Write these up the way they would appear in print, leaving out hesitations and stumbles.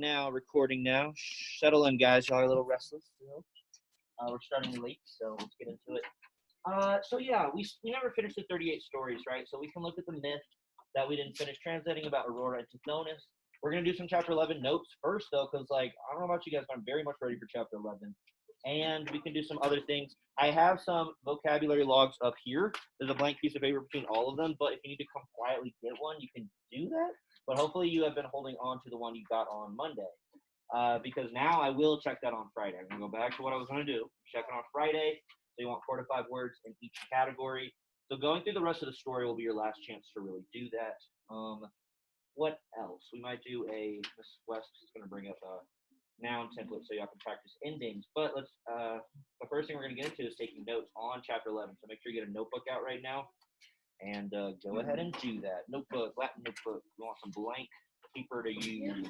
now, recording now. Settle in, guys. Y'all are a little restless. We're starting late, so let's get into it. So yeah, we never finished the 38 stories, right? So we can look at the myth that we didn't finish translating about Aurora and Tithonus. We're going to do some chapter 11 notes first, though, because, I don't know about you guys, but I'm very much ready for chapter 11. And we can do some other things. I have some vocabulary logs up here. There's a blank piece of paper between all of them, but if you need to come quietly get one, you can do that. But hopefully you have been holding on to the one you got on Monday. Because now I will check that on Friday. I'm going to go back to what I was going to do. Check it on Friday. So you want 4 to 5 words in each category. So going through the rest of the story will be your last chance to really do that. What else? We might do Miss West is going to bring up a noun template so y'all can practice endings. But let's, the first thing we're going to get into is taking notes on chapter 11. So make sure you get a notebook out right now. And go ahead and do that. Notebook, Latin notebook. You want some blank paper to use.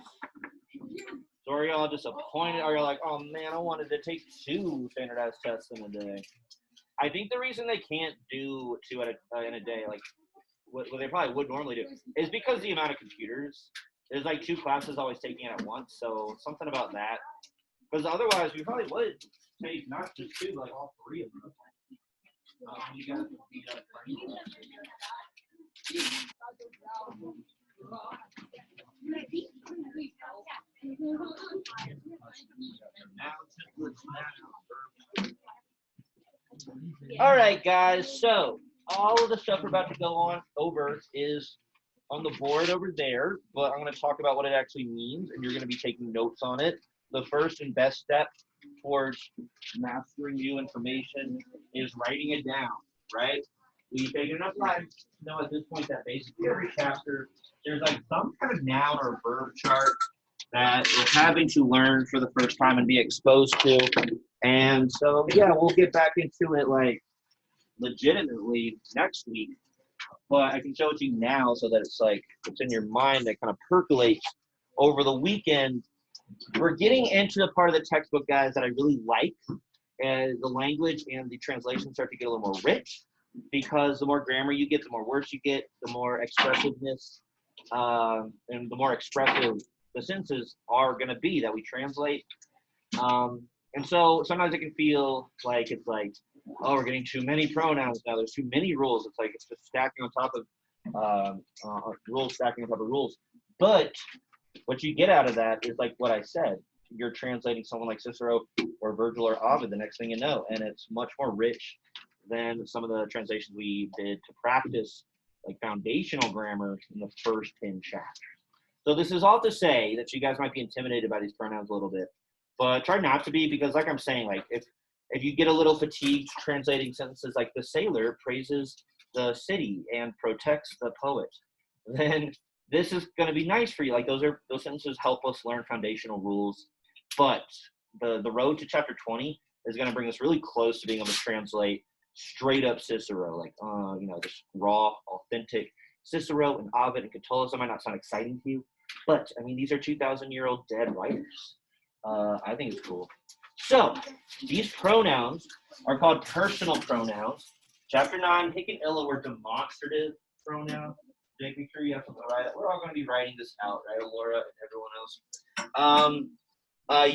So are y'all disappointed? Are y'all like, oh man, I wanted to take 2 standardized tests in a day? I think the reason they can't do 2 in a day, like what they probably would normally do, is because the amount of computers. There's like 2 classes always taking it at once, so something about that. Because otherwise, we probably would take not just 2, but like all 3 of them. You guys would beat up All right, guys. So all of the stuff we're about to go over is on the board over there, but I'm going to talk about what it actually means, and you're going to be taking notes on it. The first and best step towards mastering new information is writing it down, right? We've taken enough time to know at this point that basically every chapter, there's like some kind of noun or verb chart that we're having to learn for the first time and be exposed to. And so, yeah, we'll get back into it like legitimately next week. But I can show it to you now so that it's like it's in your mind that kind of percolates over the weekend. We're getting into the part of the textbook, guys, that I really like. And the language and the translation start to get a little more rich because the more grammar you get, the more words you get, the more expressiveness and the more expressive the sentences are going to be that we translate. And so sometimes it can feel like it's like, oh, we're getting too many pronouns now. There's too many rules. It's like it's just stacking on top of rules, stacking on top of rules. But what you get out of that is like what I said. You're translating someone like Cicero or Virgil or Ovid the next thing you know, and it's much more rich than some of the translations we did to practice like foundational grammar in the first 10 chapters. So this is all to say that you guys might be intimidated by these pronouns a little bit, but try not to be, because like I'm saying, like if you get a little fatigued translating sentences like the sailor praises the city and protects the poet, then this is going to be nice for you. Like those sentences help us learn foundational rules. But the road to chapter 20 is going to bring us really close to being able to translate straight up Cicero, like just raw, authentic Cicero and Ovid and Catullus. That might not sound exciting to you, but I mean these are 2,000-year-old dead writers. I think it's cool. So these pronouns are called personal pronouns. Chapter 9, Hic and Illa were demonstrative pronouns. Make sure you have to write it. We're all going to be writing this out, right, Laura and everyone else.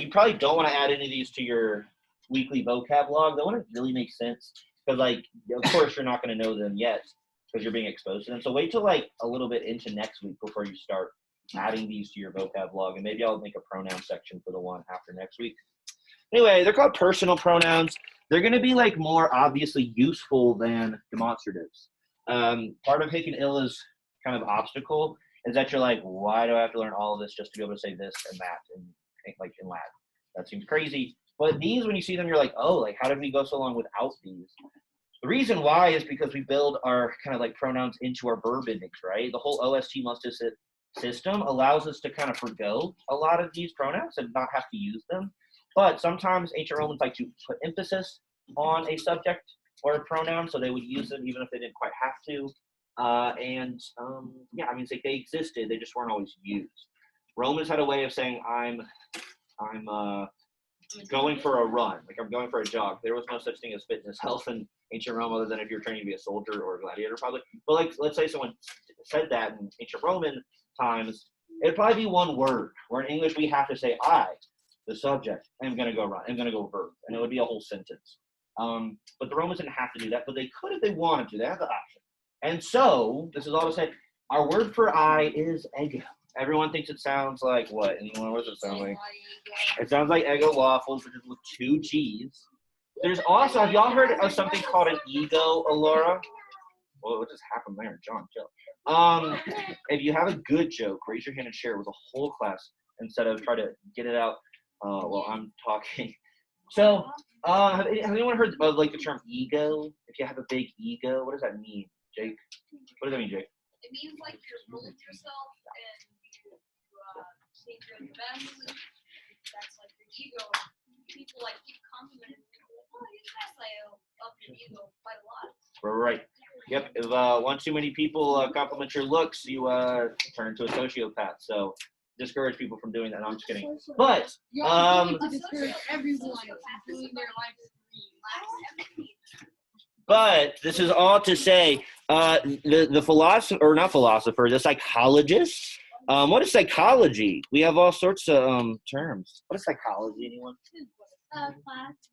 You probably don't want to add any of these to your weekly vocab log. That wouldn't really make sense because, of course, you're not going to know them yet because you're being exposed to them. So wait till a little bit into next week before you start adding these to your vocab log, and maybe I'll make a pronoun section for the one after next week. Anyway, they're called personal pronouns. They're going to be more obviously useful than demonstratives. Part of Hic and Illa's kind of obstacle is that you're like, why do I have to learn all of this just to be able to say this and that in Latin? That seems crazy. But these, when you see them, you're like, oh, how did we go so long without these? The reason why is because we build our kind of pronouns into our verb endings, right? The whole OST must-have system allows us to kind of forgo a lot of these pronouns and not have to use them. But sometimes ancient Romans like to put emphasis on a subject or a pronoun, so they would use them even if they didn't quite have to. They existed, they just weren't always used. Romans had a way of saying, I'm going for a run, I'm going for a jog. There was no such thing as fitness, health in ancient Rome other than if you're training to be a soldier or a gladiator probably. But let's say someone said that in ancient Roman times, It'd probably be one word. Where in English we have to say I, the subject, am going to go run. I'm going to go verb, and it would be a whole sentence. But the Romans didn't have to do that, but they could if they wanted to. They have the option. And so this is all to say. Our word for I is ego. Everyone thinks it sounds like what? Anyone? What does it sound like? It sounds like Eggo waffles, which is with 2 G's. There's also, have y'all heard of something called an ego, Alora? Well, what just happened there, John? Chill. If you have a good joke, raise your hand and share it with the whole class instead of try to get it out while I'm talking. So, have anyone heard of like the term ego? If you have a big ego, what does that mean, Jake? What does that mean, Jake? It means like you're full of yourself and you think you're the best. That's like your ego. People like keep complimenting you. Like, oh, you're the best. I up your ego quite a lot. Right. Yep. If one too many people compliment your looks, you turn into a sociopath. So discourage people from doing that. No, I'm just kidding. But to discourage everyone from doing their life. But this is all to say, the philosopher, or not philosopher, the psychologist. What is psychology? We have all sorts of terms. What is psychology, anyone?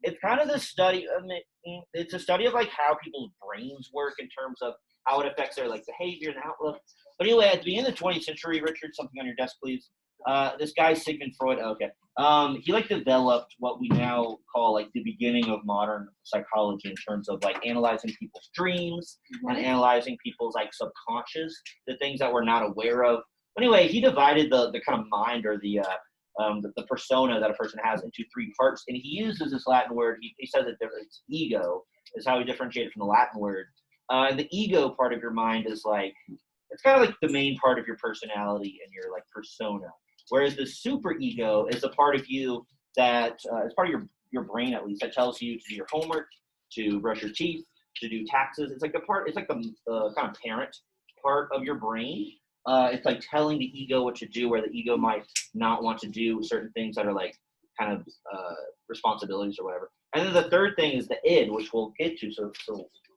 It's kind of the study. It's a study of like how people's brains work in terms of how it affects their like behavior and outlook. But anyway, at the beginning of the 20th century, Richard, something on your desk, please. This guy Sigmund Freud. Okay. He like developed what we now call like the beginning of modern psychology in terms of like analyzing people's dreams and analyzing people's like subconscious, the things that we're not aware of. Anyway, he divided the kind of mind or the persona that a person has into 3 parts, and he uses this Latin word. He says that it's ego is how he differentiated from the Latin word. The ego part of your mind is like, it's kind of like the main part of your personality and your like persona. Whereas the super ego is a part of you that is part of your brain, at least, that tells you to do your homework, to brush your teeth, to do taxes. It's like the kind of parent part of your brain. It's like telling the ego what to do, where the ego might not want to do certain things that are like kind of responsibilities or whatever. And then the third thing is the id, which we'll get to. So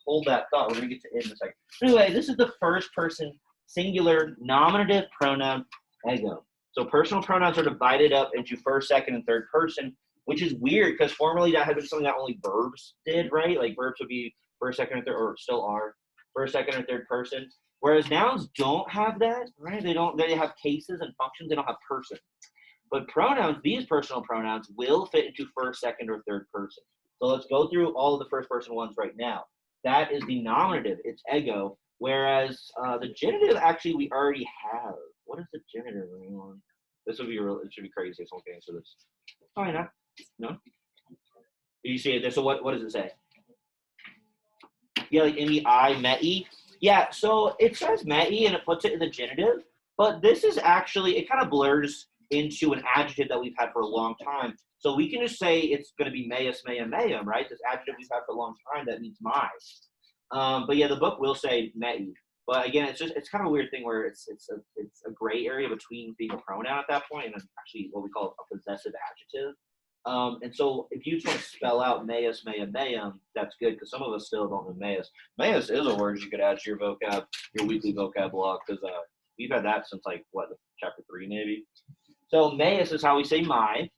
hold that thought. We're going to get to id in a second. Anyway, this is the first person singular nominative pronoun ego. So personal pronouns are divided up into first, second, and third person, which is weird because formerly that had been something that only verbs did, right? Like verbs would be first, second, and third, or still are first, second, or third person. Whereas nouns don't have that, right? They have cases and functions. They don't have person. But pronouns, these personal pronouns, will fit into first, second, or third person. So let's go through all of the first person ones right now. That is the nominative. It's ego. Whereas the genitive, actually, we already have. What is the genitive? This would be real. It should be crazy if someone can answer this. Oh, not. No. Do you see it there? So what does it say? Yeah, like in the I, mei. Yeah, so it says mei and it puts it in the genitive, but this is actually, it kind of blurs into an adjective that we've had for a long time. So we can just say it's going to be meus, meum, meum, right? This adjective we've had for a long time that means my. But yeah, the book will say mei. But again, it's kind of a weird thing where it's a gray area between being a pronoun at that point and actually what we call a possessive adjective. And so if you just want to spell out meus, meum, meum, that's good because some of us still don't know meus. Meus is a word you could add to your vocab, your weekly vocab log, because we've had that since like what, chapter 3 maybe. So meus is how we say my,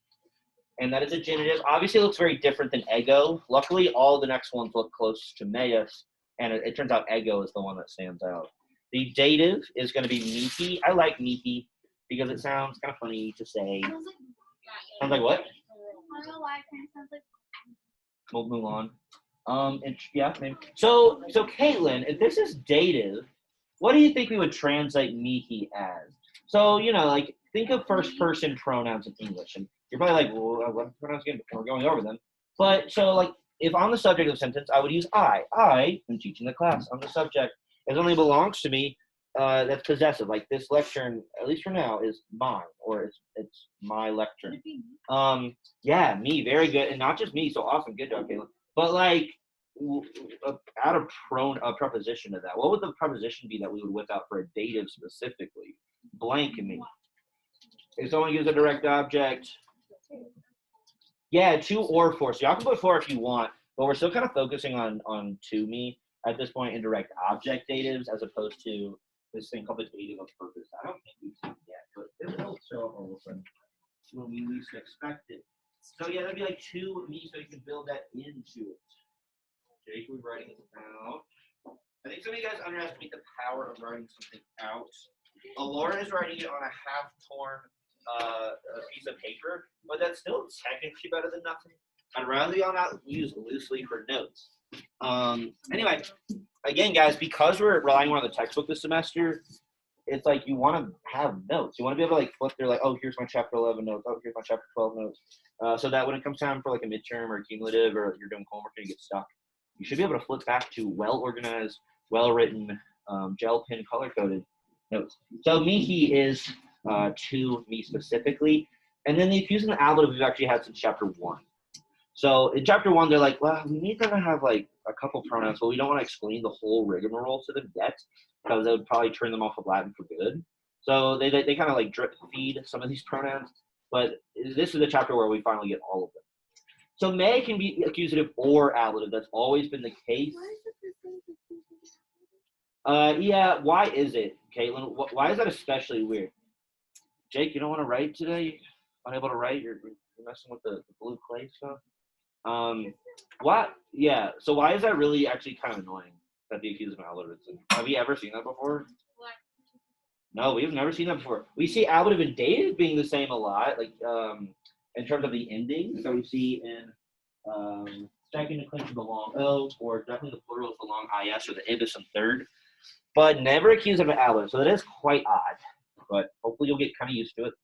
and that is a genitive. Obviously, it looks very different than ego. Luckily, all the next ones look close to meus, and it turns out ego is the one that stands out. The dative is going to be mihi. I like mihi because it sounds kind of funny to say. Sounds like what? I don't know why it kind of sounds like. We'll move on. And yeah, maybe. So Caitlin, if this is dative, what do you think we would translate mihi as? So, like think of first person pronouns in English, and you're probably like, well, what pronouns again? We're going over them. But so like if on the subject of the sentence, I would use I. I am teaching the class. On the subject, it only belongs to me. That's possessive. Like this lectern, at least for now, is mine, or it's my lectern. Yeah, me, very good, and not just me. So awesome, good job, Caitlin. But like, add a preposition to that. What would the preposition be that we would whip out for a dative specifically? Blank me. If someone gives a direct object, yeah, to or for. So y'all can put for if you want, but we're still kind of focusing on to me at this point in direct object datives as opposed to this thing called the dative of purpose. I don't think we've seen it yet. but it will show up all of a sudden when we least expect it. So yeah, that'd be like 2 me, so you can build that into it. Jake, we're writing it out. I think some of you guys underestimate the power of writing something out. Lauren is writing it on a half-torn piece of paper, but that's still technically better than nothing. I'd rather y'all not use loosely for notes. Anyway, again, guys, because we're relying more on the textbook this semester, it's like you want to have notes. You want to be able to like flip through, like, oh, here's my chapter 11 notes. Oh, here's my chapter 12 notes. So that when it comes time for like a midterm or a cumulative, or you're doing homework and you get stuck, you should be able to flip back to well-organized, well-written, gel pen color-coded notes. So me, he is to me specifically. And then the accused and the ablative we've actually had since chapter 1. So in chapter 1, they're like, well, we need to have like a couple pronouns, but we don't want to explain the whole rigmarole to them yet, because that would probably turn them off of Latin for good. So they kind of like drip feed some of these pronouns, but this is the chapter where we finally get all of them. So may can be accusative or ablative. That's always been the case. Yeah, why is it, Caitlin? Why is that especially weird? Jake, you don't want to write today? Unable to write? You're messing with the blue clay stuff? What? Yeah, so why is that really actually kind of annoying, that the accused of ablative? Have you ever seen that before? What? No, we've never seen that before. We see ablative and dative being the same a lot, like in terms of the ending. So we see in second declension the long O, or definitely the plural is the long IS, or the ibis in third, but never accused of an ablative. So that is quite odd, but hopefully you'll get kind of used to it.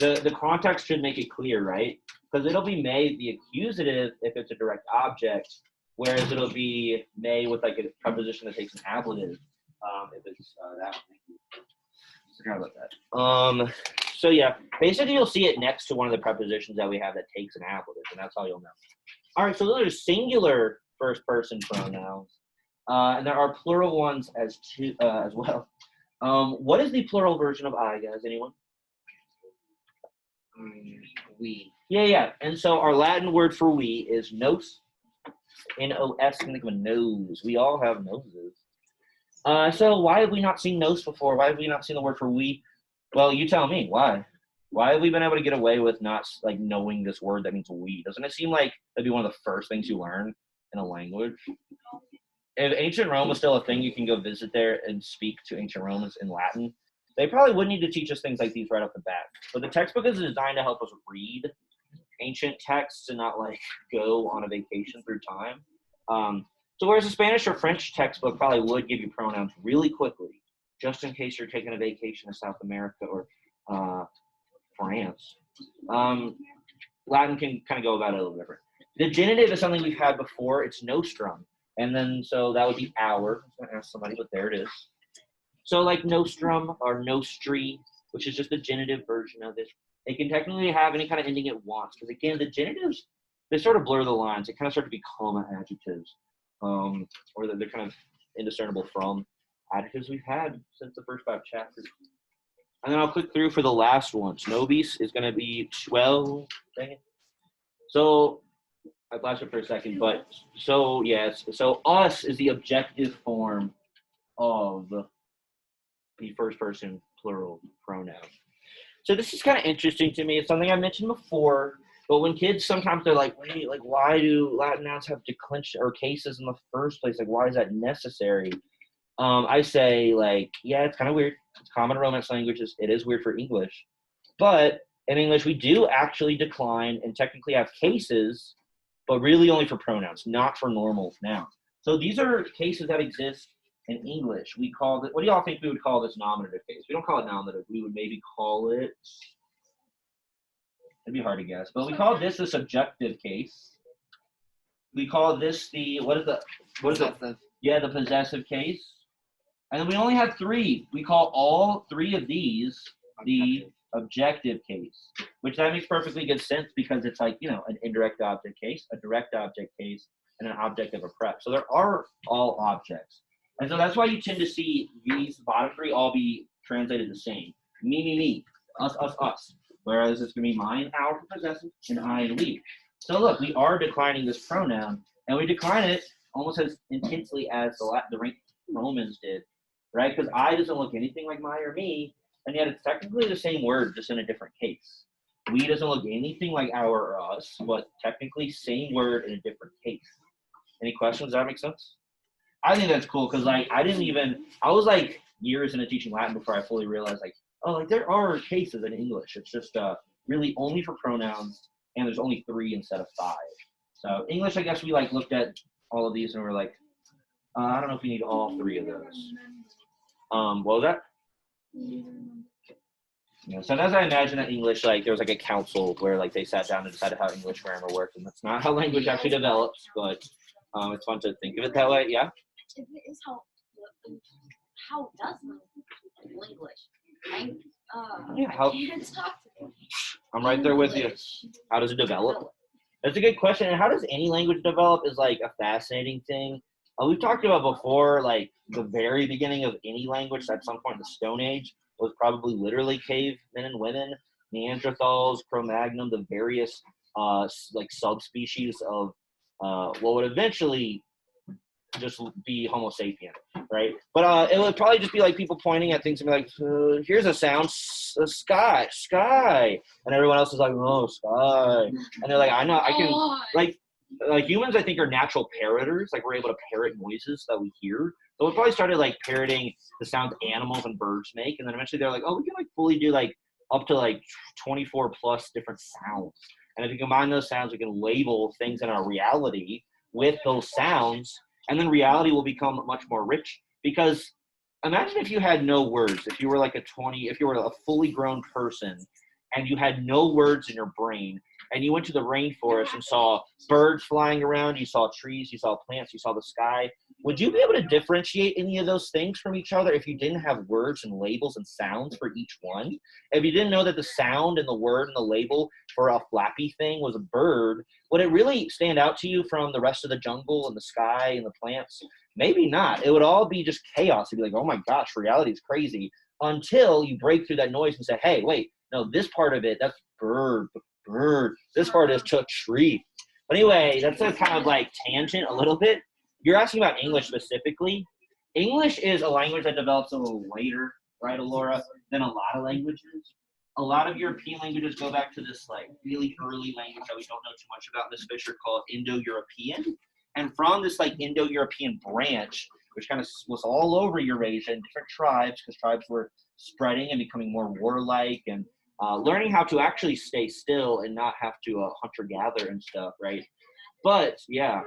The context should make it clear, right? Because it'll be may the accusative if it's a direct object, whereas it'll be may with like a preposition that takes an ablative if it's that one. Forgot about that. So yeah, basically you'll see it next to one of the prepositions that we have that takes an ablative, and that's how you'll know. All right, so those are singular first-person pronouns, and there are plural ones as well. What is the plural version of I, guys? Anyone? We. Yeah. And so our Latin word for we is nos. N-O-S. Can think of a nose. We all have noses. So why have we not seen nos before? Why have we not seen the word for we? Well, you tell me. Why? Why have we been able to get away with not like knowing this word that means we? Doesn't it seem like that'd be one of the first things you learn in a language? If ancient Rome was still a thing, you can go visit there and speak to ancient Romans in Latin. They probably wouldn't need to teach us things like these right off the bat. But the textbook is designed to help us read ancient texts and not like go on a vacation through time. So whereas a Spanish or French textbook probably would give you pronouns really quickly, just in case you're taking a vacation to South America or France. Latin can kind of go about it a little different. The genitive is something we've had before. It's nostrum. And then so that would be our. I'm going to ask somebody, but there it is. So like nostrum or nostri, which is just the genitive version of it. It can technically have any kind of ending it wants, because again, the genitives, they sort of blur the lines. They kind of start to become adjectives, or they're kind of indiscernible from adjectives we've had since the first 5 chapters. And then I'll click through for the last one. Nobis is going to be 12. Dang it. So I flashed it for a second, but so yes. So us is the objective form of the first person plural pronoun. So this is kind of interesting to me. It's something I mentioned before, but when kids sometimes they're like, wait, like why do Latin nouns have declension or cases in the first place? Like why is that necessary? I say like, yeah, it's kind of weird. It's common Romance languages. It is weird for English, but in English we do actually decline and technically have cases, but really only for pronouns, not for normal nouns. So these are cases that exist in English. We call it, what do y'all think we would call this nominative case? We don't call it nominative. We would maybe call it, it'd be hard to guess, but we call this a subjective case. We call this the, what is it? Yeah, the possessive case. And then we only have 3. We call all 3 of these the objective case, which that makes perfectly good sense because it's like, you know, an indirect object case, a direct object case, and an object of a prep. So there are all objects. And so that's why you tend to see these bottom 3 all be translated the same. Me, us, us. Whereas it's going to be mine, our for possessive, and I and we. So look, we are declining this pronoun, and we decline it almost as intensely as the Romans did, right? Because I doesn't look anything like my or me, and yet it's technically the same word, just in a different case. We doesn't look anything like our or us, but technically same word in a different case. Any questions? Does that make sense? I think that's cool because like I was like years into teaching Latin before I fully realized like, oh, like there are cases in English. It's just really only for pronouns, and there's only 3 instead of 5. So English, I guess we like looked at all of these and we're like, I don't know if we need all 3 of those. What was that? Yeah, so as I imagine that English, like there was like a council where like they sat down and decided how English grammar works, and that's not how language actually develops, but it's fun to think of it that way. Yeah. If it is how does English? Yeah. How? Can't talk to me. I'm right there with you. How does it develop? That's a good question. And how does any language develop is like a fascinating thing. We've talked about before, like the very beginning of any language at some point in the Stone Age was probably literally cavemen and women, Neanderthals, Cro-Magnon, the various like subspecies of what would eventually just be Homo sapien, right? But it would probably just be like people pointing at things and be like, here's a sound, sky, and everyone else is like, oh, sky, and they're like, I know, I can, like humans, I think, are natural parroters. Like we're able to parrot noises that we hear. So we probably started like parroting the sounds animals and birds make, and then eventually they're like, oh, we can like fully do like up to like 24 plus different sounds. And if you combine those sounds, we can label things in our reality with those sounds, and then reality will become much more rich. Because imagine if you had no words, if you were like if you were a fully grown person and you had no words in your brain, and you went to the rainforest and saw birds flying around, you saw trees, you saw plants, you saw the sky, would you be able to differentiate any of those things from each other if you didn't have words and labels and sounds for each one? If you didn't know that the sound and the word and the label for a flappy thing was a bird, would it really stand out to you from the rest of the jungle and the sky and the plants? Maybe not. It would all be just chaos. It'd be like, oh my gosh, reality is crazy. Until you break through that noise and say, hey, wait, no, this part of it, that's bird. This part is tree. But anyway, that's a kind of like tangent a little bit. You're asking about English specifically. English is a language that develops a little later, right, Alora, than a lot of languages. A lot of European languages go back to this like really early language that we don't know too much about in this Fisher called Indo-European. And from this like Indo-European branch, which kind of was all over Eurasia and different tribes, because tribes were spreading and becoming more warlike and learning how to actually stay still and not have to hunter-gather and stuff, right? But yeah,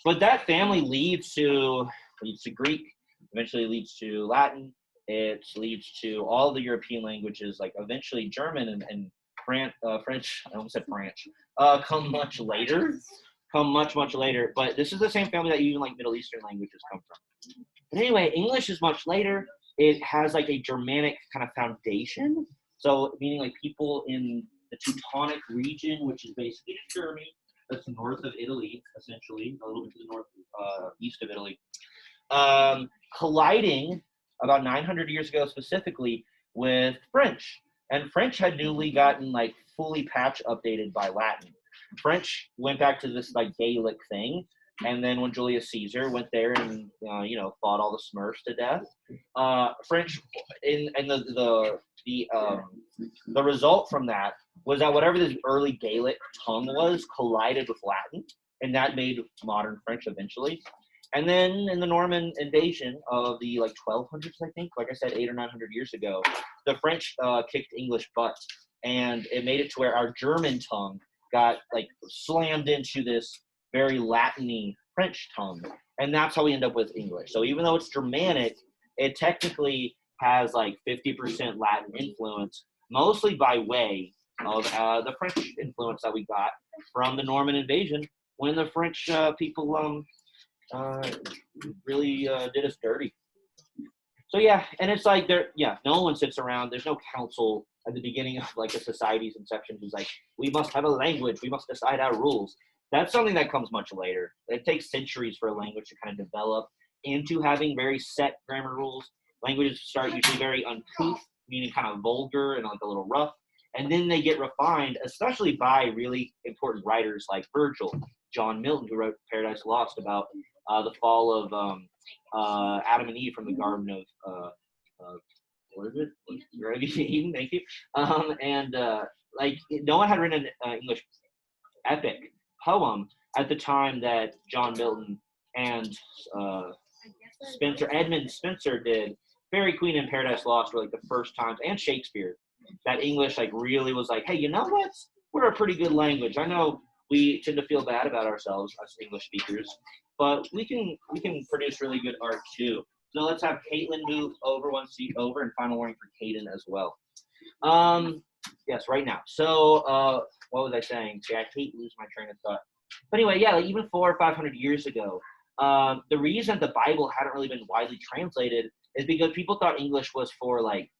but that family leads to Greek, eventually leads to Latin. It leads to all the European languages, like eventually German and French. I almost said French. Come much later. But this is the same family that even like Middle Eastern languages come from. But anyway, English is much later. It has like a Germanic kind of foundation. So meaning like people in the Teutonic region, which is basically Germany, that's north of Italy, essentially, a little bit to the north east of Italy, colliding about 900 years ago specifically with French. And French had newly gotten like fully patch updated by Latin. French went back to this like Gaelic thing. And then when Julius Caesar went there and fought all the Smurfs to death, French and the result from that was that whatever this early Gaelic tongue was collided with Latin, and that made modern French eventually. And then in the Norman invasion of the like 1200s, I think, like I said, 800 or 900 years ago, the French kicked English butt, and it made it to where our German tongue got like slammed into this very Latin-y French tongue, and that's how we end up with English. So even though it's Germanic, it technically has like 50% Latin influence, mostly by way of the French influence that we got from the Norman invasion when the French people really did us dirty. So yeah, and it's like no one sits around. There's no council at the beginning of like a society's inception who's like, we must have a language, we must decide our rules. That's something that comes much later. It takes centuries for a language to kind of develop into having very set grammar rules. Languages start usually very uncouth, meaning kind of vulgar and like a little rough. And then they get refined, especially by really important writers like Virgil, John Milton, who wrote Paradise Lost about the fall of Adam and Eve from the Garden of what is it? Ready to eat? Thank you. And like no one had written an English epic poem at the time that John Milton and Edmund Spenser did. Fairy Queen and Paradise Lost were like the first times, and Shakespeare, that English like really was like, hey, you know what? We're a pretty good language. I know we tend to feel bad about ourselves as English speakers, but we can produce really good art too. So let's have Caitlin move over one seat over, and final warning for Caden as well. Yes, right now. So what was I saying? See, I hate losing my train of thought. But anyway, yeah, like even 400 or 500 years ago, the reason the Bible hadn't really been widely translated is because people thought English was for like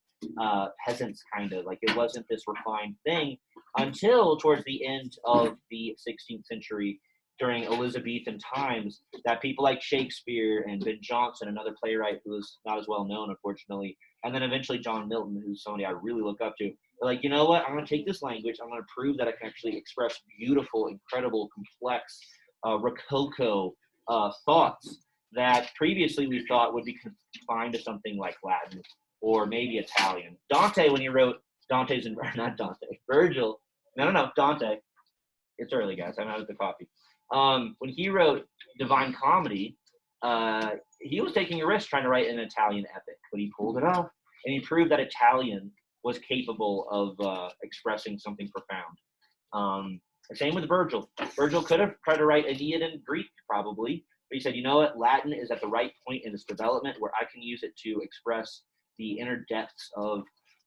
peasants, kind of like it wasn't this refined thing until towards the end of the 16th century during Elizabethan times, that people like Shakespeare and Ben Jonson, another playwright who was not as well known, unfortunately, and then eventually John Milton, who's somebody I really look up to, they're like, you know what, I'm going to take this language, I'm going to prove that I can actually express beautiful, incredible, complex, rococo thoughts that previously we thought would be confined to something like Latin or maybe Italian. Dante, when he wrote Virgil, Dante. It's early, guys. I'm out of the coffee. When he wrote Divine Comedy, he was taking a risk trying to write an Italian epic, but he pulled it off, and he proved that Italian was capable of expressing something profound. Same with Virgil. Virgil could have tried to write Aeneid in Greek, probably, but he said, you know what, Latin is at the right point in its development where I can use it to express the inner depths of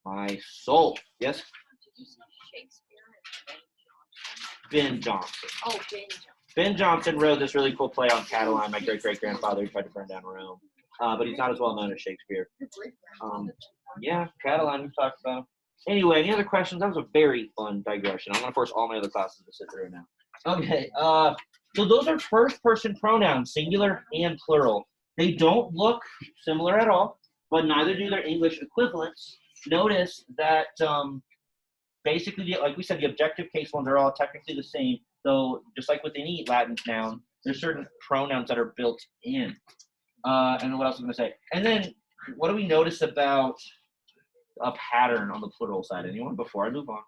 my soul. Yes? Did you say Shakespeare and Ben Jonson. Oh, Ben Jonson. Ben Jonson wrote this really cool play on Catiline. My great-great-grandfather tried to burn down Rome, but he's not as well known as Shakespeare. Yeah, Catiline, we've talked about him. Anyway, any other questions? That was a very fun digression. I'm going to force all my other classes to sit through now. Okay, so those are first-person pronouns, singular and plural. They don't look similar at all, but neither do their English equivalents. Notice that basically, like we said, the objective case ones are all technically the same, though just like with any Latin noun, there's certain pronouns that are built in. And then what else was I going to say? And then what do we notice about a pattern on the plural side? Anyone before I move on?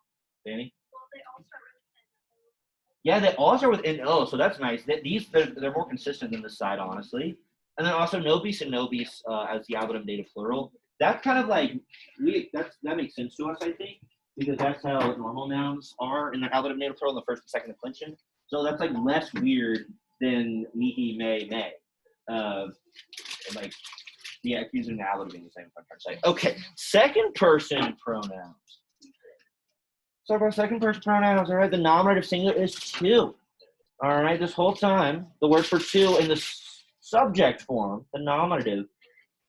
Danny? Well, they all start with N. Yeah, they all start with N-O, so that's nice. They're more consistent than this side, honestly. And then also nobis and nobis as the algorithm data plural. That's kind of like, that makes sense to us, I think, because that's how normal nouns are in the algorithm data plural in the first and second declension. So that's like less weird than mihi, may. Like, yeah, using the algorithm being the same, I'm trying to say. Okay, second person pronouns. So for second person pronouns, all right, the nominative singular is two. All right, this whole time, the word for two in the subject form, the nominative,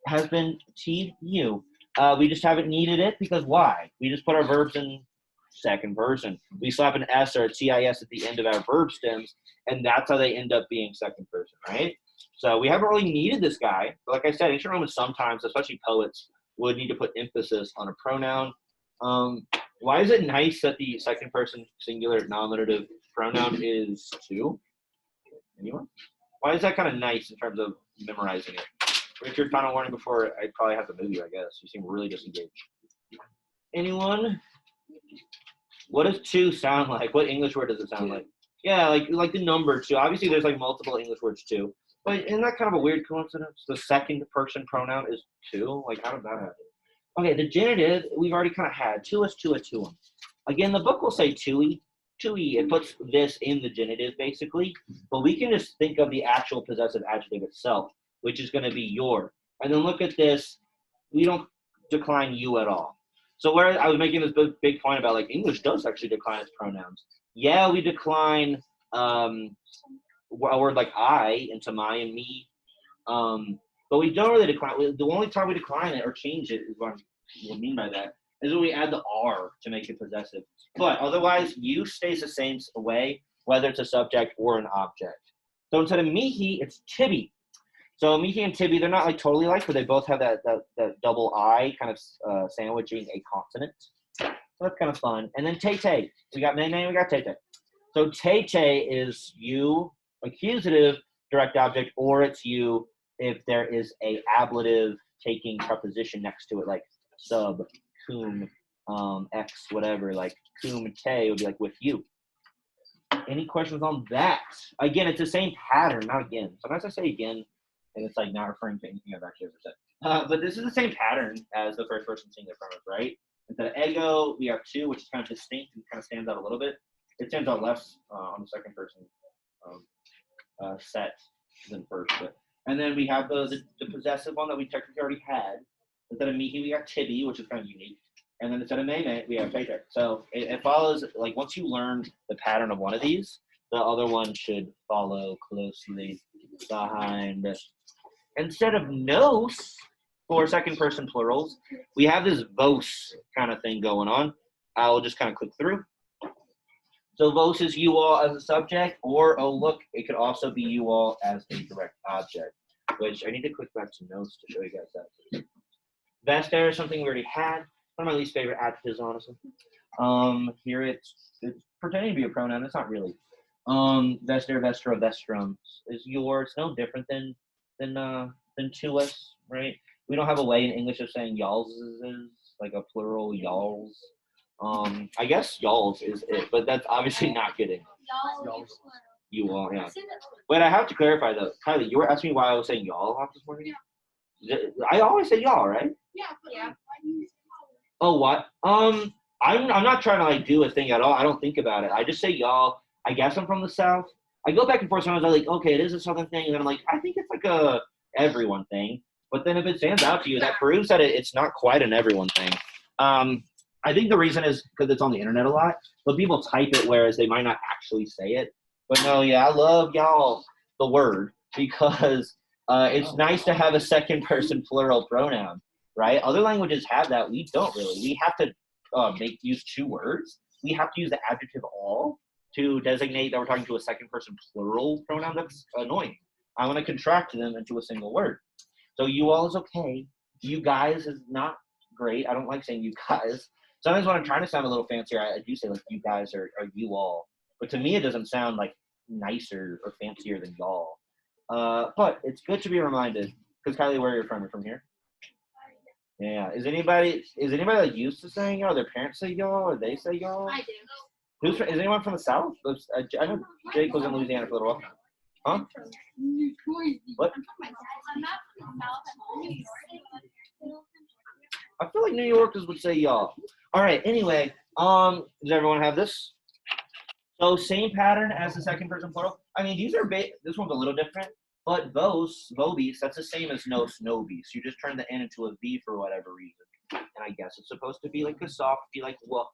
has been TU. We just haven't needed it because why? We just put our verbs in second person. We slap an S or a TIS at the end of our verb stems, and that's how they end up being second person, right? So we haven't really needed this guy. But like I said, ancient Romans sometimes, especially poets, would need to put emphasis on a pronoun. Why is it nice that the second person singular nominative pronoun is two? Anyone? Why is that kind of nice in terms of memorizing it? Richard, final warning before I probably have to move you, I guess. You seem really disengaged. Anyone? What does two sound like? What English word does it sound like? Yeah, like the number two. Obviously, there's like multiple English words too. But isn't that kind of a weird coincidence? The second person pronoun is two? Like, how did that happen? Okay, the genitive, we've already kind of had. Tuus, tua, tuum. Again, the book will say tui. Tui, it puts this in the genitive, basically. But we can just think of the actual possessive adjective itself, which is going to be your. And then look at this. We don't decline you at all. So where I was making this big point about, like, English does actually decline its pronouns. Yeah, we decline a word like I into my and me. But we don't really decline. The only time we decline it or change it is what I mean by that is when we add the R to make it possessive. But otherwise, you stays the same way, whether it's a subject or an object. So instead of mihi, it's tibi. So mihi and tibi, they're not like totally alike, but they both have that double I kind of sandwiching a consonant. So that's kind of fun. And then te. We got mene, we got te. So te is you, accusative, direct object, or it's you if there is a ablative taking preposition next to it, like sub, cum, X, whatever, like cum te would be like with you. Any questions on that? Again, it's the same pattern, not again. Sometimes I say again, and it's like not referring to anything I've actually ever said. But this is the same pattern as the first person singular pronouns, right? Instead of ego, we have two, which is kind of distinct and kind of stands out a little bit. It stands out less on the second person set than first. And then we have the possessive one that we technically already had. Instead of Mihi, we got Tibi, which is kind of unique. And then instead of Meme, we have Peter. So it follows, like once you learn the pattern of one of these, the other one should follow closely behind. Instead of nos for second person plurals, we have this vos kind of thing going on. I'll just kind of click through. So vos is you all as a subject, or oh look, it could also be you all as a direct object, which I need to click back to nos to show you guys that. Vester is something we already had. One of my least favorite adjectives, honestly. Here it's pretending to be a pronoun. It's not really. Vester, vestra, vestrum is your. It's no different than to us, right? We don't have a way in English of saying y'alls is like a plural y'alls. I guess y'alls is it, but that's obviously not getting you all. Yeah. Wait, I have to clarify though, Kylie. You were asking me why I was saying y'all a lot this morning. Yeah. I always say y'all, right? Yeah, but yeah. Oh, what? I'm not trying to like do a thing at all. I don't think about it. I just say y'all. I guess I'm from the South. I go back and forth sometimes. I'm like, okay, it is a Southern thing, and then I'm like, I think it's like a everyone thing. But then if it stands out to you, that proves that it's not quite an everyone thing. I think the reason is because it's on the internet a lot, but people type it whereas they might not actually say it. But no, yeah, I love y'all, the word, because it's nice to have a second person plural pronoun. Right? Other languages have that. We don't really. We have to use two words. We have to use the adjective all to designate that we're talking to a second person plural pronoun. That's annoying. I want to contract them into a single word. So you all is okay. You guys is not great. I don't like saying you guys. Sometimes when I'm trying to sound a little fancier, I do say like you guys or you all. But to me, it doesn't sound like nicer or fancier than y'all. But it's good to be reminded. Because Kylie, where are you from? You're from here? Yeah. Is anybody like used to saying y'all? Their parents say y'all, or they say y'all? I do. Is anyone from the South? I know Jake was in Louisiana for a little while. Huh? What? I'm not from the South. I'm from New York. I feel like New Yorkers would say y'all. All right. Anyway, does everyone have this? So same pattern as the second person plural. I mean, these are this one's a little different. But vobis, that's the same as nos nobis. You just turn the N into a V for whatever reason. And I guess it's supposed to be like a soft, be like what.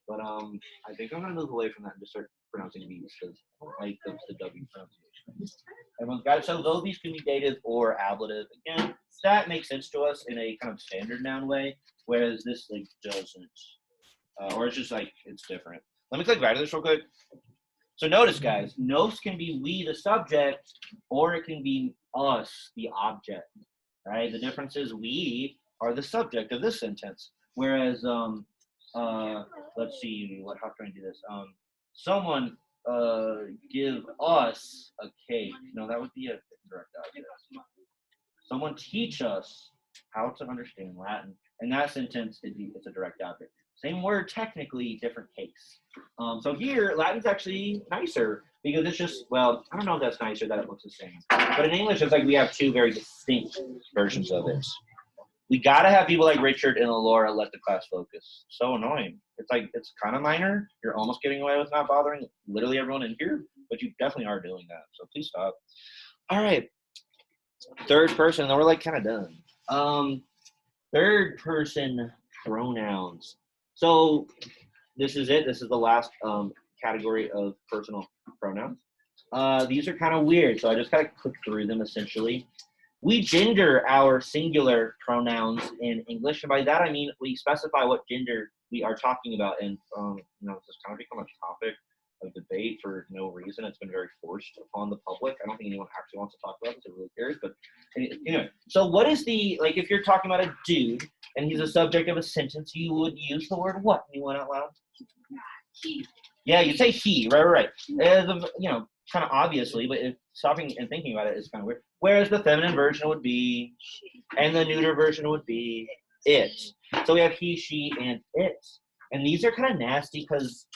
But I think I'm gonna move away from that and just start pronouncing V's because I don't like the W pronunciation. Everyone's got it. So vobis can be dative or ablative. Again, that makes sense to us in a kind of standard noun way, whereas this like doesn't. Or it's just like it's different. Let me click back to this real quick. So notice, guys, nos can be we, the subject, or it can be us, the object, right? The difference is we are the subject of this sentence, whereas, let's see, how can I do this? Someone give us a cake. No, that would be a direct object. Someone teach us how to understand Latin. In that sentence, it's a direct object. Same word, technically, different case. So here, Latin's actually nicer because it's just, well, I don't know if that's nicer that it looks the same. But in English, it's like we have two very distinct versions of it. We got to have people like Richard and Laura let the class focus. So annoying. It's like, it's kind of minor. You're almost getting away with not bothering literally everyone in here, but you definitely are doing that. So please stop. All right. Third person, then we're like kind of done. Third person pronouns. So this is it. This is the last category of personal pronouns. These are kind of weird, so I just got to click through them essentially. We gender our singular pronouns in English, and by that I mean we specify what gender we are talking about, and this has kind of become a topic of debate for no reason. It's been very forced upon the public. I don't think anyone actually wants to talk about this. It really cares, but anyway. So what is like if you're talking about a dude and he's a subject of a sentence, you would use the word what? Anyone out loud? He. Yeah, you say he. Right. Kind of obviously, but stopping and thinking about it is kind of weird. Whereas the feminine version would be, and the neuter version would be, it. So we have he, she, and it. And these are kind of nasty because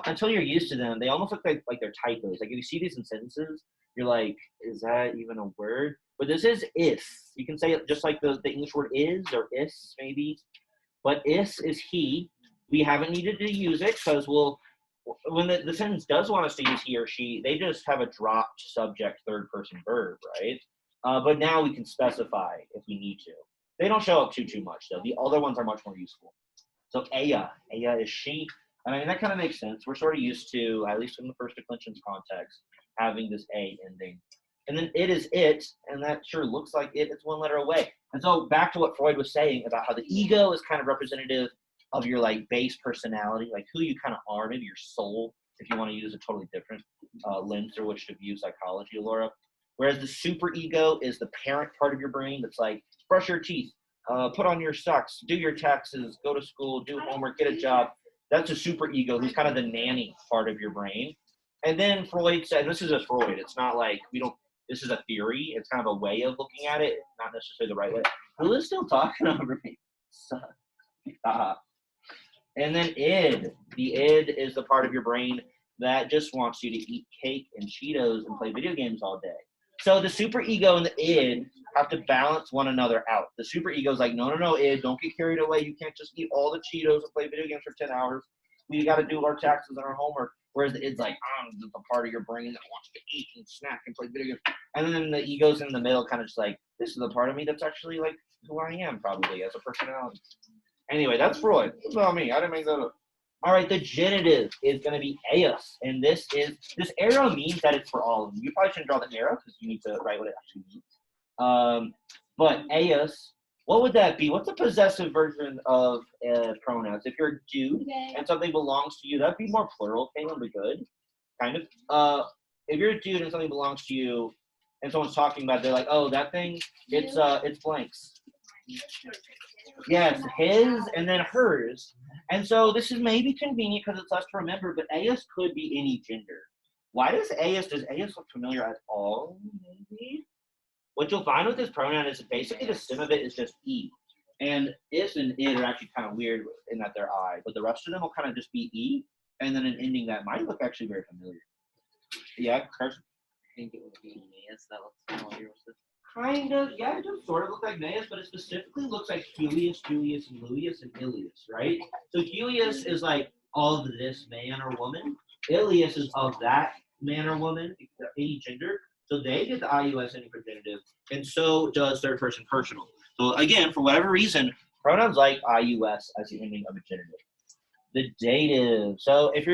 until you're used to them, they almost look like they're typos. Like if you see these in sentences, you're like, is that even a word? But this is if. You can say it just like the English word is or is maybe. But is he. We haven't needed to use it because when the sentence does want us to use he or she, they just have a dropped subject third person verb, right? But now we can specify if we need to. They don't show up too much though. The other ones are much more useful. So Aya is she. I mean, that kind of makes sense. We're sort of used to, at least in the first declension's context, having this A ending. And then it is it, and that sure looks like it. It's one letter away. And so back to what Freud was saying about how the ego is kind of representative of your like base personality, like who you kind of are, maybe your soul, if you want to use a totally different lens through which to view psychology, Laura. Whereas the superego is the parent part of your brain that's like, brush your teeth, put on your socks, do your taxes, go to school, do homework, get a job. That's a superego who's kind of the nanny part of your brain. And then Freud said, this is a Freud. It's not like this is a theory. It's kind of a way of looking at it, not necessarily the right way. Who is still talking over me? And then id. The id is the part of your brain that just wants you to eat cake and Cheetos and play video games all day. So the superego and the id have to balance one another out. The superego is like, no, id, don't get carried away. You can't just eat all the Cheetos and play video games for 10 hours. We got to do our taxes and our homework. Whereas the id's like, the part of your brain that wants to eat and snack and play video games. And then the ego's in the middle, kind of just like, this is the part of me that's actually like who I am, probably, as a personality. Anyway, that's Freud. That's not me. I didn't make that up. All right, the genitive is going to be eos. And this arrow means that it's for all of them. You probably shouldn't draw the arrow because you need to write what it actually means. But eos, what would that be? What's a possessive version of pronouns? If you're a dude and something belongs to you, that'd be more plural, Caitlin, but good. Kind of. If you're a dude and something belongs to you and someone's talking about it, they're like, oh, that thing, it's blanks. Yes, his and then hers. And so this is maybe convenient because it's less to remember, but eos could be any gender. Does eos look familiar at all, maybe? What you'll find with this pronoun is basically the stem of it is just E. And is and id are actually kind of weird in that they're I, but the rest of them will kind of just be E, and then an ending that might look actually very familiar. Yeah, Carson? I think it would be Neas that looks familiar with this. Kind of, yeah, it does sort of look like Neas, but it specifically looks like Julius, Julius, and Ilius, and Ilius, right? So Julius is like of this man or woman. Ilius is of that man or woman, any gender. So they get the IUS ending for genitive, and so does third person personal. So again, for whatever reason, pronouns like IUS as the ending of a genitive. The dative. So if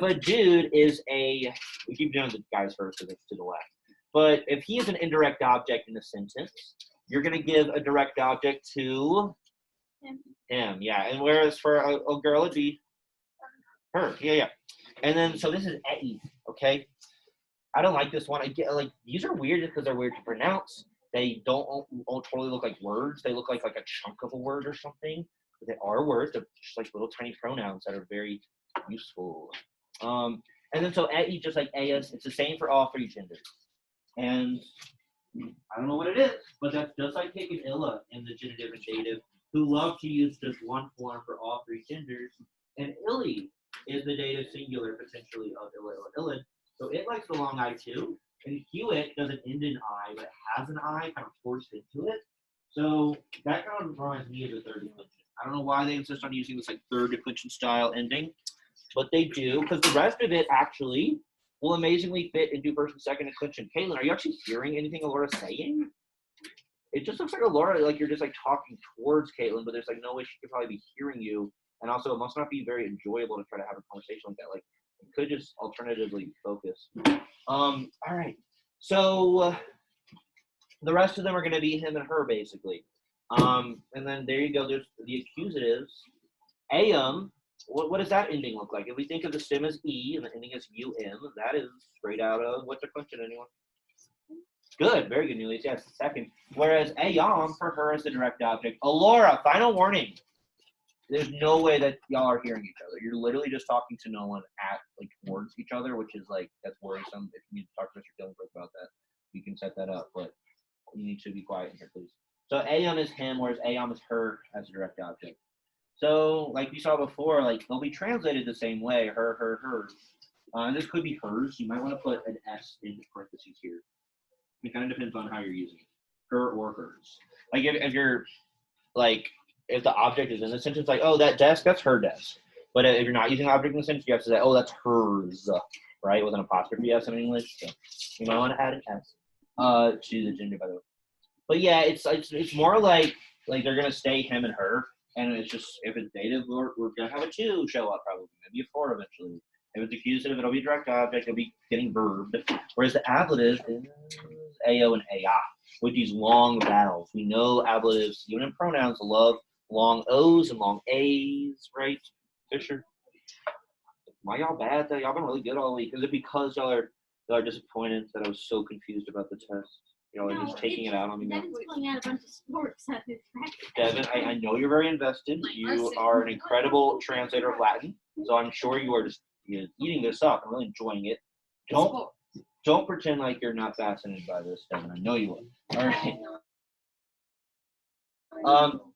a dude is we keep doing the guys first to the left. But if he is an indirect object in a sentence, you're going to give a direct object to him. Yeah. And whereas for a girl, it'd be her. Yeah. And then, so this is ei, okay? I don't like this one. I get like these are weird because they're weird to pronounce. They don't totally look like words. They look like a chunk of a word or something. But they are words. They're just like little tiny pronouns that are very useful. And then so ei, just like eos, it's the same for all three genders. And I don't know what it is, but that's just like taking illa in the genitive and dative, who love to use just one form for all three genders. And illy is the dative singular potentially of illa, illa, illid. So it likes the long I too. And Hewitt doesn't end in I, but it has an I kind of forced into it. So that kind of reminds me of the third declension. I don't know why they insist on using this like third declension style ending, but they do, because the rest of it actually will amazingly fit into first and second declension. Caitlin, are you actually hearing anything Alora's saying? It just looks like Alora, like you're just like talking towards Caitlin, but there's like no way she could probably be hearing you. And also, it must not be very enjoyable to try to have a conversation like that. Like, you could just alternatively focus. All right. So the rest of them are going to be him and her, basically. And then there you go. There's the accusatives. What does that ending look like? If we think of the stem as E and the ending as UM, that is straight out of what's declension, anyone? Good. Very good, Newlies. Yes, the second. Whereas ayam for her is the direct object. Alora, final warning. There's no way that y'all are hearing each other. You're literally just talking to no one towards each other, which is like, that's worrisome. If you need to talk to Mr. Killenberg about that, you can set that up, but you need to be quiet in here, please. So ayum is him, whereas ayam is her as a direct object. So, like we saw before, like they'll be translated the same way, her, hers. This could be hers. You might want to put an S in parentheses here. It kind of depends on how you're using it, her or hers. Like if you're like if the object is in the sentence, like oh that desk, that's her desk. But if you're not using object in the sentence, you have to say oh that's hers, right, with an apostrophe S in English. So you might want to add an S to the gender, by the way. But yeah, it's more like they're gonna stay him and her, and it's just if it's dative, we're gonna have a 2 show up probably, maybe a 4 eventually. If it's accusative, it'll be a direct object, it'll be getting verbed. Whereas the ablative is AO and AI with these long vowels. We know ablatives, even in pronouns, love long O's and long A's, right? Fisher. Why y'all bad though? Y'all been really good all week. Is it because y'all are disappointed that I was so confused about the test? Y'all are just taking it out on me now. Devin's pulling out a bunch of sports at his practice. Devin, I know you're very invested. You are an incredible translator of Latin, so I'm sure you are just eating this up and really enjoying it. Don't pretend like you're not fascinated by this, Devin. I know you are. All right.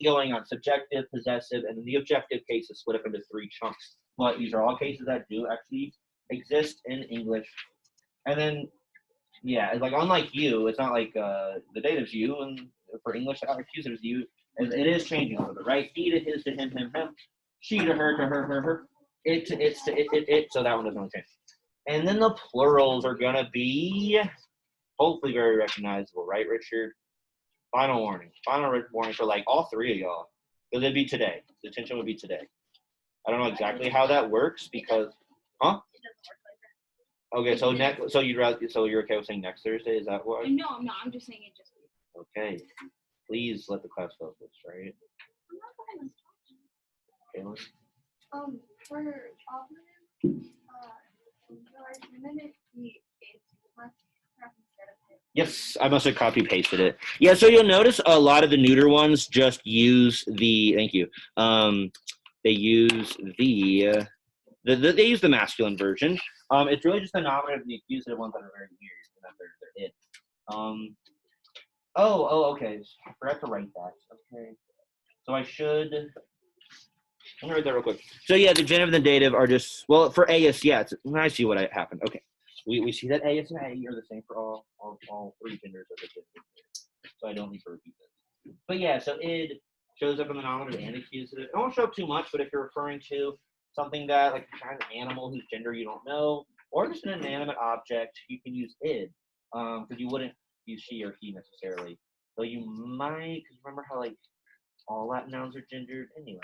Going on subjective, possessive, and then the objective case is split up into 3 chunks. But these are all cases that do actually exist in English. And then, yeah, it's like unlike you, it's not like the dative's you, and for English, accusative's you. It is changing a little bit, right? He to his to him, him. She to her, her. It to its to it. So that one doesn't really change. And then the plurals are gonna be hopefully very recognizable, right, Richard? Final warning for like all 3 of y'all, because it'd be today. The attention would be today. I don't know exactly how that works because, huh? Okay, so you're okay with saying next Thursday? Is that what? No, I'm not. I'm just saying it just. Okay, please let the class focus, right? Kaylin? For operative, the minute it's less crap instead of it. Yes, I must have copy pasted it. Yeah, so you'll notice a lot of the neuter ones just use the. Thank you. They use they use the masculine version. It's really just the nominative and the accusative ones that are very weird, and that they're it. Okay. I forgot to write that. Okay. So I should. I'm gonna write that real quick. So yeah, the genitive and the dative are just well for AS. Yeah, I see what happened. Okay, we see that AS and AE are the same for all 3 genders of the gender. So I don't need to repeat this. But yeah, so id shows up in the nominative and accusative. It won't show up too much, but if you're referring to something that like a kind of animal whose gender you don't know, or just an inanimate object, you can use id, because you wouldn't use she or he necessarily. So you might, because remember how like all Latin nouns are gendered anyway.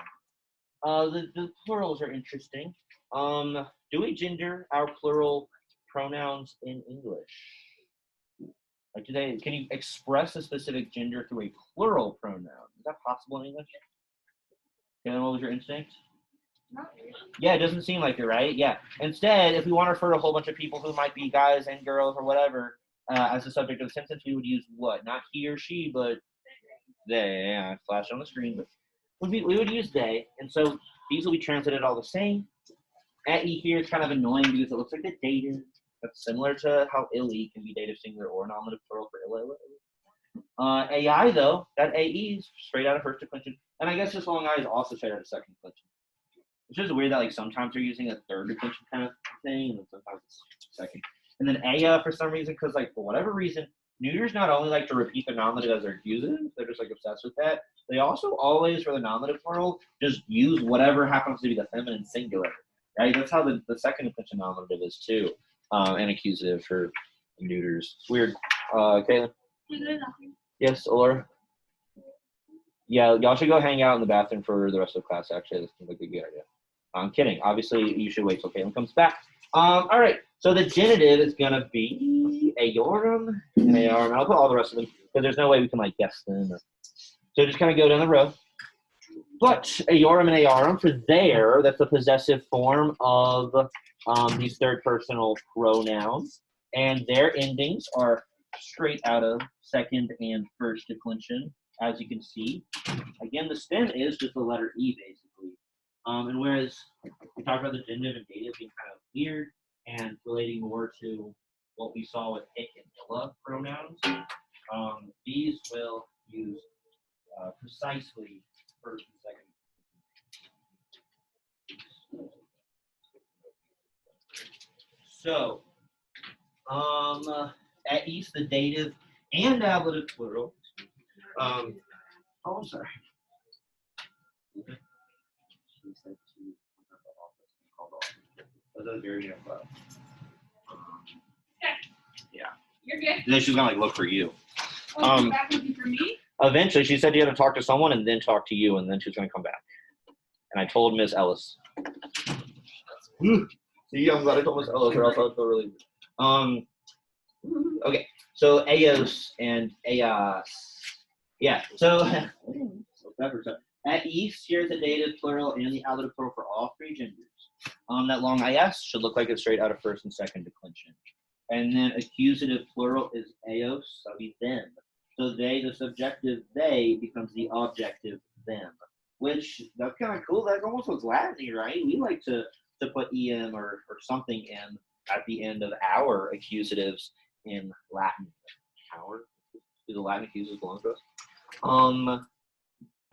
The plurals are interesting. Do we gender our plural pronouns in English? Like today, can you express a specific gender through a plural pronoun? Is that possible in English? Kaylin, what was your instinct? Not really. Yeah, it doesn't seem like it, right? Yeah. Instead, if we want to refer to a whole bunch of people who might be guys and girls or whatever as the subject of the sentence, we would use what? Not he or she, but they. Yeah, flash on the screen, but we would use they. And so these will be translated all the same. At e here is kind of annoying because it looks like the dative. That's similar to how illy can be dative singular or nominative plural for illa. AI though, that AE is straight out of first declension, and I guess this long I is also straight out of second declension. It's just weird that like sometimes they're using a third declension kind of thing, and then sometimes it's second. And then aya for some reason, because like for whatever reason, neuters not only like to repeat the nominative as they're using, they're just like obsessed with that. They also always for the nominative plural just use whatever happens to be the feminine singular. Right? That's how the second declension nominative is too, and accusative for neuters. It's weird. Kaylin? Yes, Laura? Yeah, y'all should go hang out in the bathroom for the rest of the class, actually. This seems like a good idea. I'm kidding. Obviously, you should wait till Kaylin comes back. All right, so the genitive is going to be aorum and aorum. I'll put all the rest of them, because there's no way we can, like, guess them. So just kind of go down the row. But aorum and aorum, for there, that's the possessive form of these third personal pronouns. And their endings are straight out of second and first declension, as you can see. Again, the stem is just the letter E, basically. And whereas we talked about the genitive and dative being kind of weird and relating more to what we saw with hic and illa pronouns, these will use precisely first and second. So, at east, the dative and ablative plural. Oh, I'm sorry. She said she was at the office and called off. That was very good. Yeah. You're good. And then she's gonna like look for you. Oh, you're back looking for me? Eventually, she said you had to talk to someone and then talk to you, and then she's gonna come back. And I told Miss Ellis. See, I'm glad I told Miss Ellis, or else I would feel really. Okay, so Eos and Eos. Yeah, so at east, here's the dative plural and the ablative plural for all three genders. That long IS should look like it's straight out of first and second declension. And then accusative plural is Eos, that'll be them. So they, the subjective they, becomes the objective them. Which, that's kind of cool. That almost looks Latin-y, right? We like to put em or something in at the end of our accusatives in Latin. Our? Do the Latin accusatives belong to us?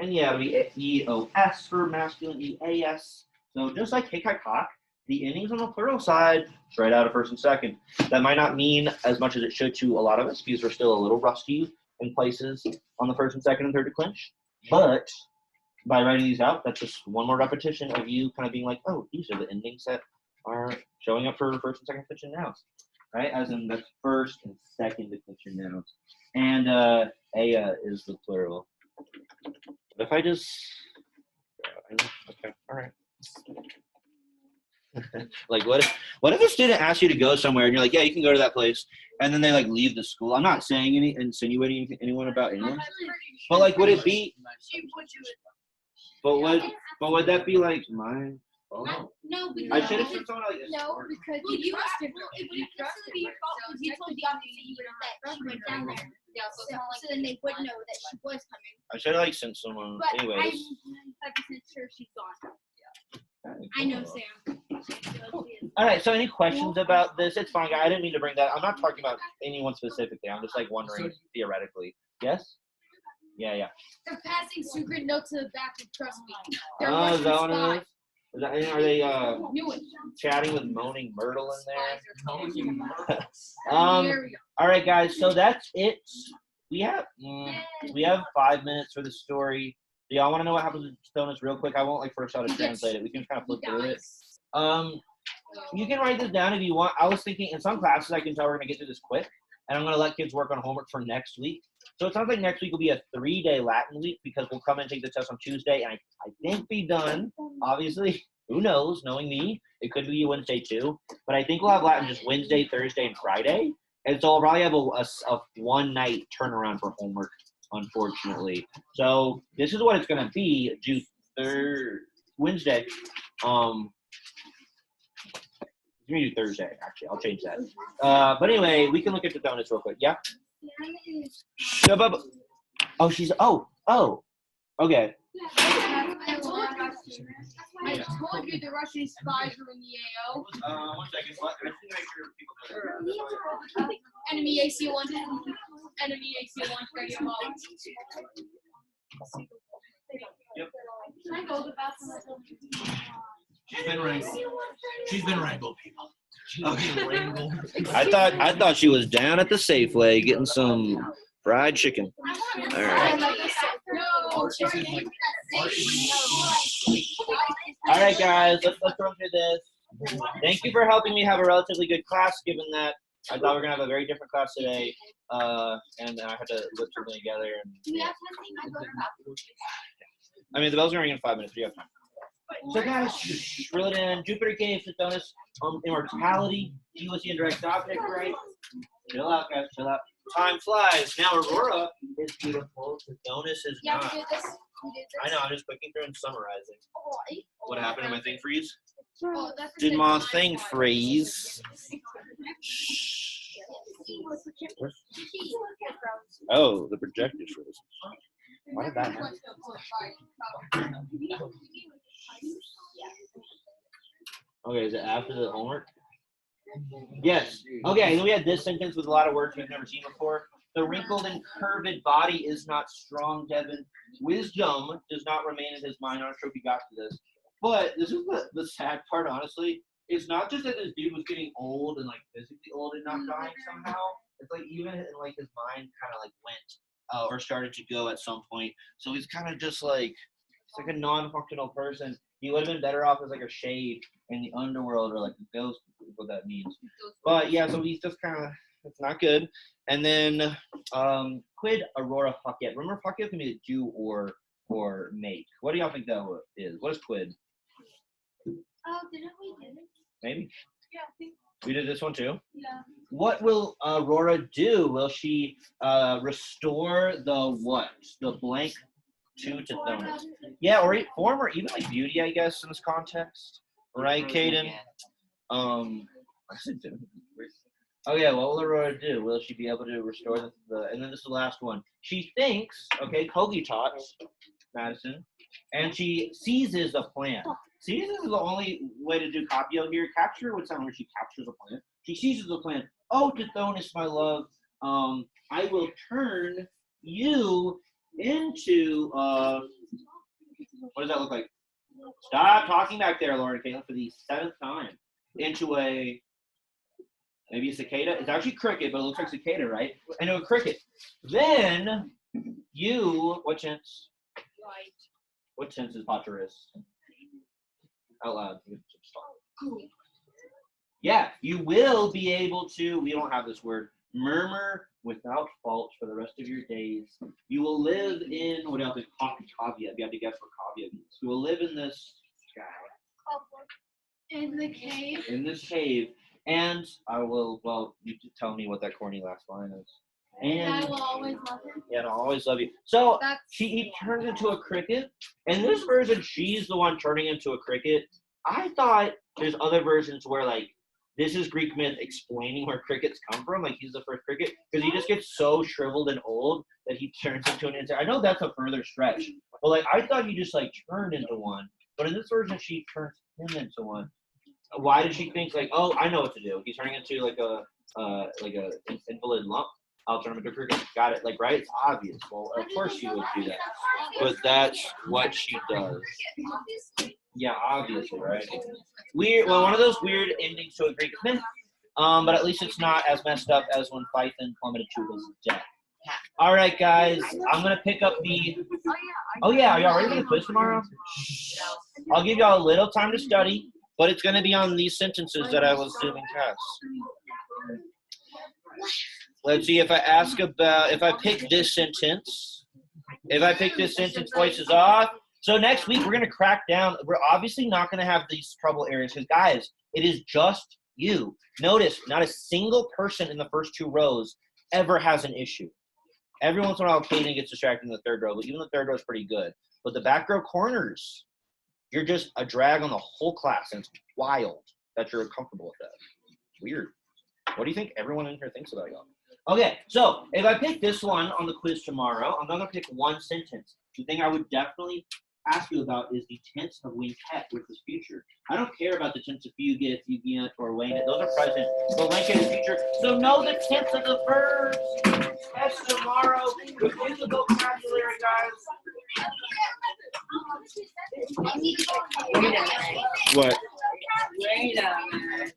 And yeah, it'll be EOS for masculine, EAS. So just like hick, cock, the endings on the plural side, straight out of first and second. That might not mean as much as it should to a lot of us because we're still a little rusty in places on the first and second and third declension. But by writing these out, that's just one more repetition of you kind of being like, oh, these are the endings that are showing up for first and second declension nouns, right? As in that's first and second declension nouns. And Aya is the plural. But if I just, okay, all right. Like what if a student asks you to go somewhere and you're like, yeah, you can go to that place, and then they like leave the school? I'm not saying insinuating anyone about anyone, but like would it be? But would that be like mine? Oh. No, because I should have said something like this. no, because Well, you trust have, her. well, it wouldn't necessarily be your fault because you told the office that you were that she went down there. Yeah, so then they would know that she was coming. I should have like sent someone. But Anyways. I'm 95% sure she's gone. I know Sam. All right. So any questions about this? It's fine. I didn't mean to bring that. I'm not talking about anyone specifically. I'm just like wondering theoretically. Yes. Yeah. They're passing secret notes to the back of trust me. They're Oh, is Russian that what it spies. is? Is that, are they Knew it. chatting with Moaning Myrtle in there? Area. All right, guys. So that's it. We have 5 minutes for the story. Do y'all want to know what happens with Stonus real quick? I won't like first try to translate it. We can kind of flip through it. You can write this down if you want. I was thinking in some classes I can tell we're gonna get through this quick, and I'm gonna let kids work on homework for next week. So it sounds like next week will be a 3-day Latin week because we'll come and take the test on Tuesday, and I think be done. Obviously, who knows? Knowing me, it could be Wednesday too. But I think we'll have Latin just Wednesday, Thursday, and Friday. And so I'll probably have a one-night turnaround for homework, unfortunately. So this is what it's going to be, Wednesday. It's going to do Thursday, actually. I'll change that. But anyway, we can look at the donuts real quick. Yeah? Oh, she's, oh. Okay. I told you the Russian spies were in the AO. 1 second. What? I just need to make sure people know. Enemy AC-1. Enemy AC-1. Ready to follow. Yep. Can I go to the bathroom? She's been wrangled, people. She's been wrangled. I thought she was down at the Safeway getting some fried chicken. All right. All right, guys. Let's run through this. Thank you for helping me have a relatively good class, given that I thought we were gonna have a very different class today, and I had to whip something together. And yeah. I mean, the bell's gonna ring in 5 minutes. But you have time. So guys, reel it in. Jupiter gave Tithonus immortality. He was the indirect object, right? Chill out, guys. Chill out. Time flies. Now Aurora is beautiful. Tithonus is Yeah, not. we did this. I know. I'm just clicking through and summarizing. What happened to my thing freeze? Oh, that's Did my thing freeze? Oh, the projector froze. Why did that happen? Okay, is it after the homework? Yes. Okay, then we had this sentence with a lot of words we've never seen before. The wrinkled and curved body is not strong, Devin. Wisdom does not remain in his mind. I'm not sure if you got to this. But this is the sad part, honestly. It's not just that this dude was getting old and like physically old and not dying somehow. It's like even in, like his mind kind of like went or started to go at some point. So he's kind of just like it's like a non-functional person. He would have been better off as like a shade in the underworld or like a ghost, is what that means. But yeah, so he's just kind of it's not good. And then Quid Aurora Fuckhead. Remember, Fuckhead can be a Jew or mate. What do y'all think that is? What is Quid? Oh, didn't we do it? Maybe. Yeah, I think, We did this one too. yeah. What will Aurora do? Will she restore the what? The blank to Tithonus? Yeah, or form or even like beauty, I guess, in this context. Right, Caden? Oh yeah, what will Aurora do? Will she be able to restore the and then this is the last one. She thinks, okay, Kogi tots, Madison, and she seizes a plan. Seizes is the only way to do Capio here. Capture would sound like she captures a plan. She seizes the plan. Oh, Tithonus, my love, I will turn you into what does that look like? Stop talking back there, Lauren Caitlin, for the 7th time. Into a maybe a cicada. It's actually cricket, but it looks like cicada, right? Into a cricket. Then you what tense? Right. What tense is Pateris? Out loud. Yeah, you will be able to, we don't have this word, murmur without fault for the rest of your days. You will live in, what else is Kavia? You have to guess what Kavia means. You will live in this In the cave. in this cave, and I will, well, you tell me what that corny last line is. And I And, will always love him. yeah, and I'll always love you. So, That's he turns into a cricket. In this version, she's the one turning into a cricket. I thought there's other versions where, like, this is Greek myth explaining where crickets come from. Like, he's the first cricket. Because he just gets so shriveled and old that he turns into an insect. I know that's a further stretch. But, like, I thought he just, like, turned into one. But in this version, she turns him into one. Why did she think, like, oh, I know what to do. He's turning into, like a invalid lump. I'll turn him into a cricket. Got it. Like, right? It's obvious. Well, of course she would do that. But that's what she does. Yeah, obviously, right? Weird. Well, one of those weird endings to a Greek myth. But at least it's not as messed up as when Phaethon plummeted to his death. All right, guys. I'm gonna pick up the. Oh yeah, are y'all ready for the quiz tomorrow? I'll give y'all a little time to study, but it's gonna be on these sentences that I was zooming past. Let's see if I ask about if I pick this sentence. If I pick this sentence, voice is off. So next week we're gonna crack down. We're obviously not gonna have these trouble areas because guys, it is just you. Notice not a single person in the first 2 rows ever has an issue. Every once in a while, Caden gets distracted in the 3rd row, but even the 3rd row is pretty good. But the back row corners, you're just a drag on the whole class, and it's wild that you're comfortable with that. Weird. What do you think everyone in here thinks about y'all? Okay, so if I pick this one on the quiz tomorrow, I'm not gonna pick one sentence. The thing I would definitely ask you about is the tense of Winket, which is future. I don't care about the tense of fugit, fugient, or wane. Those are present. But Winket is future. So know the tense of the verbs. Test tomorrow. Review the vocabulary, guys. What? Wait a minute.